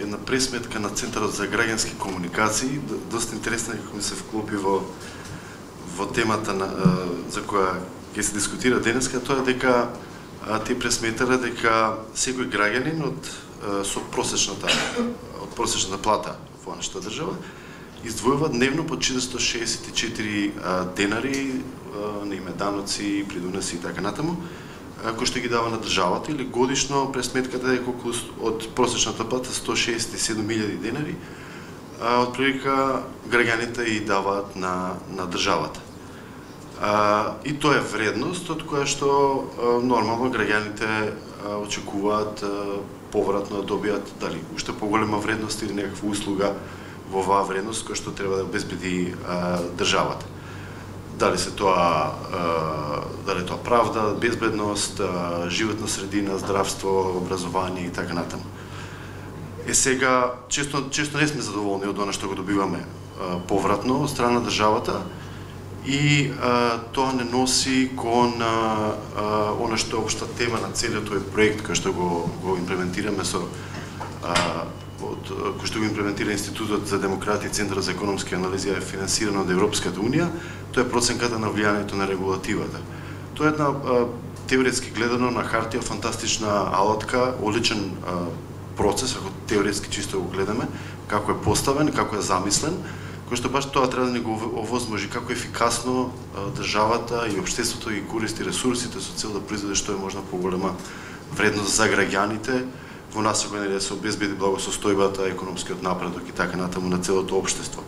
една пресметка на Центарот за граѓански комуникации, доста интересна како ми се вклопи во темата за која ќе се дискутира денеска, тоа е дека тие пресметале дека секој граѓанин со просечната плата во нашата држава издвојува дневно по 464 денари на име даноци, придоноси и така натаму, кој што ги дава на државата, или годишно пресметката е околу од просечната плата 167.000 денари, отприлика граѓаните и даваат на државата. И тоа е вредност од која што нормално граѓаните очекуваат повратно да добијат дали уште поголема вредност или некаква услуга во оваа вредност која што треба да обезбеди државата. Дали се тоа правда, безбедност, животна средина, здравство, образование и така натаму. Сега често не сме задоволни од она што го добиваме повратно од страна на државата и тоа не носи кон она што е општа тема на целиот тој проект кој што го имплементираме кој што го имплементира Институтот за демократија и Центарот за економски анализи, е финансирано од Европската унија, тоа е проценката на влијанието на регулативата. Тоа е една теоретски гледано на хартија фантастична алатка, одличен процес, ако теоретски чисто го гледаме, како е поставен, како е замислен, кој што баш тоа треба да ни го овозможи како ефикасно државата и општеството ги користи ресурсите со цел да произведе што е можна поголема вредност за граѓаните, во насока да се обезбеди благосостојбата, економскиот напредок и така натаму на целото општество.